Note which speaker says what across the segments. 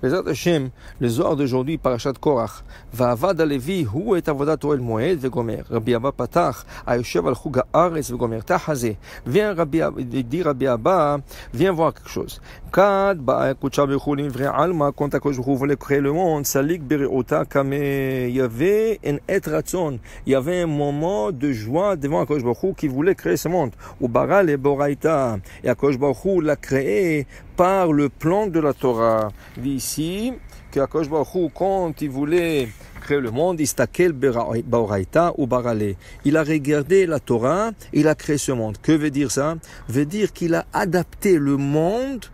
Speaker 1: בעזרת השם, לזוהר d'aujourd'hui, פרשת קורח, ועבד הלוי הוא את עבודת אוהל מועד וגומר. רבי אבא פתח, היושב על חוג הארץ וגומר תחזה. dit Rabbi Abba, viens voir quelque chose. Kad ba kucha bechul in vrai alma, quand Akadosh Baruch Hu voulait créer le monde, salik bereota kame, il y avait un et ratzon, il y avait un moment de joie devant Akadosh Baruch Hu qui voulait créer ce monde. Ou bara le boraita, et Akadosh Baruch Hu l'a créé par le plan de la Torah. Ici, que Akadosh Baruch Hu, quand il voulait créer le monde, istakel boraita ou barale. Il a regardé la Torah, il a créé ce monde. Que veut dire ça? Veut dire qu'il a adapté le monde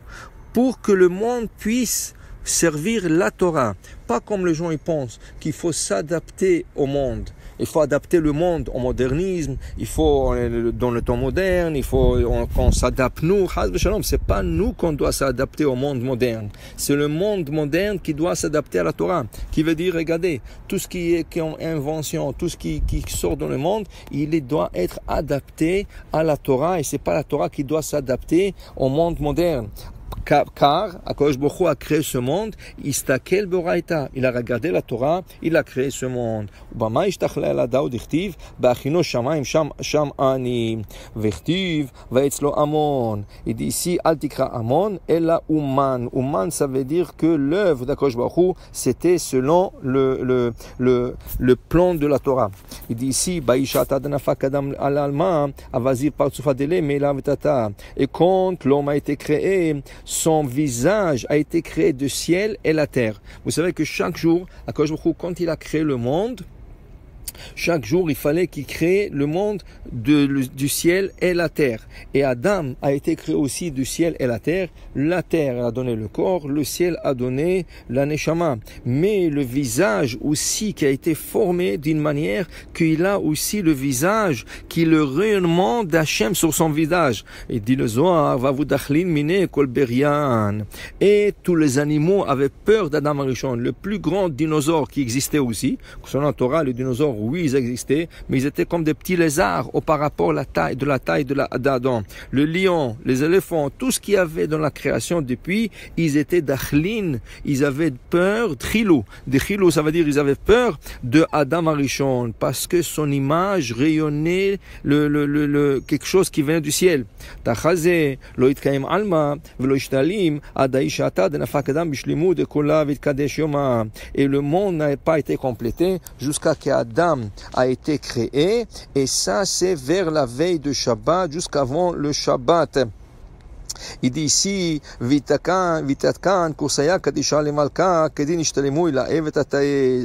Speaker 1: pour que le monde puisse servir la Torah. Pas comme les gens ils pensent qu'il faut s'adapter au monde. Il faut adapter le monde au modernisme, il faut dans le temps moderne, il faut qu'on s'adapte nous. C'est pas nous qu'on doit s'adapter au monde moderne. C'est le monde moderne qui doit s'adapter à la Torah. Qui veut dire, regardez, tout ce qui est invention, tout ce qui sort dans le monde, il doit être adapté à la Torah et c'est pas la Torah qui doit s'adapter au monde moderne. Car Akadosh Baruch Hu a créé ce monde, istakel boraita, il a regardé la Torah, il a créé ce monde. Ubama ishtachla el adao dichtiv, ba'achino shamayim sham ani, vechtiv va'etzlo amon. Il dit ici, al tikra amon, ella uman. Uman, ça veut dire que l'œuvre d'Akadosh Baruch Hu, c'était selon le plan de la Torah. Il dit ici, ba'ishat adanafa kadam al alma, avazir partsufa dele me'ela vetata. Et quand l'homme a été créé, son visage a été créé de ciel et la terre. Vous savez que chaque jour, Akadosh Baruch Hu, quand il a créé le monde, chaque jour, il fallait qu'il crée le monde du ciel et la terre. Et Adam a été créé aussi du ciel et la terre. La terre a donné le corps, le ciel a donné la neshama. Mais le visage aussi qui a été formé d'une manière qu'il a aussi le visage qui est le rayonnement d'Hachem sur son visage. Et dit le Zohar, va vous dachlin mine kol berian. Et tous les animaux avaient peur d'Adam Arishon, le plus grand dinosaure qui existait aussi. Selon la Torah, les dinosaures, oui, ils existaient, mais ils étaient comme des petits lézards par rapport à la taille d'Adam. Le lion, les éléphants, tout ce qu'il y avait dans la création depuis, ils étaient d'achlin, ils avaient peur, d'chilou. D'chilou, ça veut dire ils avaient peur de Adam Arishon, parce que son image rayonnait quelque chose qui venait du ciel. Tachazé, lo itkaim alma, velo ishtalim, adai shata, denafak adam bishlimu, de kola vitkadesh yoma. Et le monde n'a pas été complété jusqu'à qu'Adam a été créé, et ça c'est vers la veille de Shabbat, jusqu'avant le Shabbat. Il dit ici, Vitatkan, Kursaya, Kadisha, Lemalka, Kedin, Ishtalemou, il a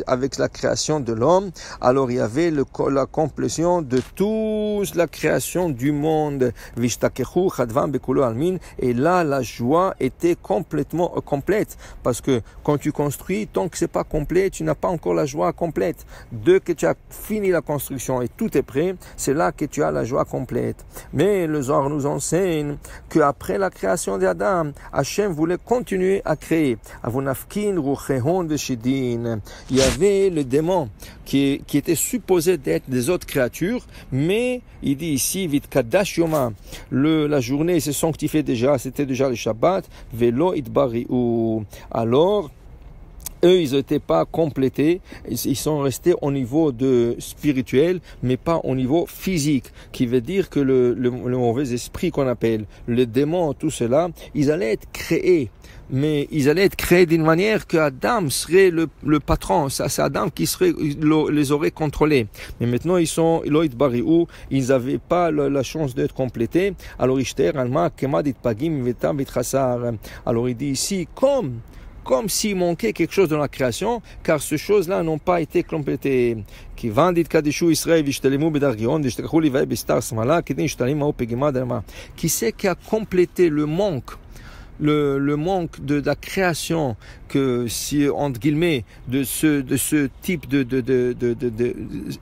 Speaker 1: avec la création de l'homme. Alors il y avait la complétion de toute la création du monde. Vishtakechu, Chadvan, Bekulo, Almin. Et là, la joie était complètement complète. Parce que quand tu construis, tant que c'est pas complet, tu n'as pas encore la joie complète. Dès que tu as fini la construction et tout est prêt, c'est là que tu as la joie complète. Mais le Zohar nous enseigne qu'après la création d'Adam, Hachem voulait continuer à créer. Il y avait le démon qui était supposé d'être des autres créatures, mais il dit ici, Vitkadash Yoma, la journée s'est sanctifiée déjà, c'était déjà le Shabbat, Velo Itbari'u. Alors, eux, ils n'étaient pas complétés, ils sont restés au niveau spirituel, mais pas au niveau physique, qui veut dire que le mauvais esprit qu'on appelle, le démon, tout cela, ils allaient être créés. Mais ils allaient être créés d'une manière que Adam serait le patron. Ça, c'est Adam qui les aurait contrôlés. Mais maintenant, ils sont Eloïd Bariou, ils n'avaient pas la chance d'être complétés. Alors, Ishter, Alma, Kemadit Pagim, Vetam, Vitrassar. Alors, il dit ici, comme s'il manquait quelque chose dans la création, car ces choses-là n'ont pas été complétées. Qui c'est qui a complété le manque? Le manque de la création, que si entre guillemets de ce type de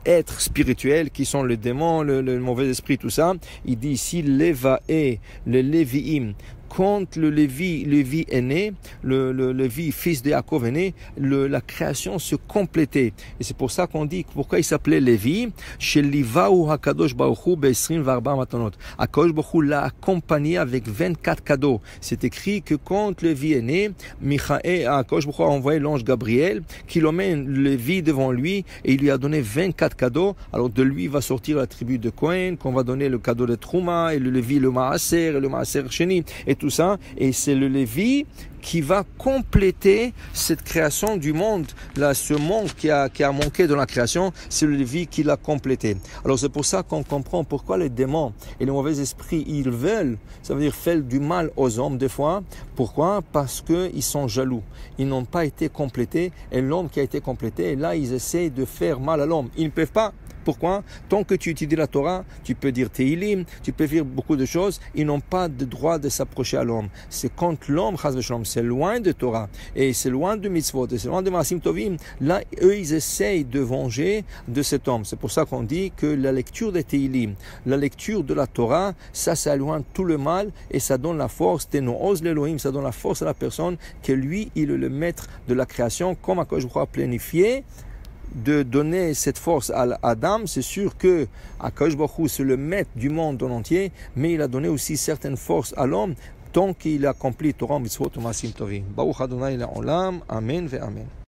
Speaker 1: être spirituel qui sont le démon, le mauvais esprit, tout ça. Il dit ici Lévaé, le Lévi'im, quand le Lévi est né, le Lévi, fils de Yaakov est né, la création se complétait. Et c'est pour ça qu'on dit, pourquoi il s'appelait Lévi? Chez Livaou HaKadosh Baruch Hu Be'esrim Varba Matanot. HaKadosh Baruch Hu l'a accompagné avec 24 cadeaux. C'est écrit que quand Lévi est né, HaKadosh Baruch Hu a envoyé l'ange Gabriel, qui l'emmène Lévi devant lui, et il lui a donné 24 cadeaux. Alors de lui va sortir la tribu de Cohen, qu'on va donner le cadeau de Trouma, et le Lévi, le Maaser, et le Maaser Sheni, et tout ça. Et c'est le Lévi qui va compléter cette création du monde. Là, ce monde qui a manqué dans la création, c'est le Lévi qui l'a complété. Alors c'est pour ça qu'on comprend pourquoi les démons et les mauvais esprits, ils veulent, ça veut dire faire du mal aux hommes des fois. Pourquoi? Parce qu'ils sont jaloux. Ils n'ont pas été complétés, et l'homme qui a été complété, et là ils essayent de faire mal à l'homme. Ils ne peuvent pas. Pourquoi? Tant que tu étudies la Torah, tu peux dire Teilim, tu peux dire beaucoup de choses, ils n'ont pas de droit de s'approcher à l'homme. C'est quand l'homme, c'est loin de Torah, et c'est loin de mitzvot, et c'est loin de Maasim Tovim, là, eux, ils essayent de venger de cet homme. C'est pour ça qu'on dit que la lecture des Teilim, la lecture de la Torah, ça éloigne tout le mal, et ça donne la force, Teno'oz l'Elohim, ça donne la force à la personne, que lui, il est le maître de la création, comme je crois planifié, de donner cette force à Adam. C'est sûr que Akadosh Baruch Hu, c'est le maître du monde en entier, mais il a donné aussi certaines forces à l'homme tant qu'il accomplit Torah, Mitzvot, Maasim Tovim. Baruch Adonai Le'olam, Amen ve Amen.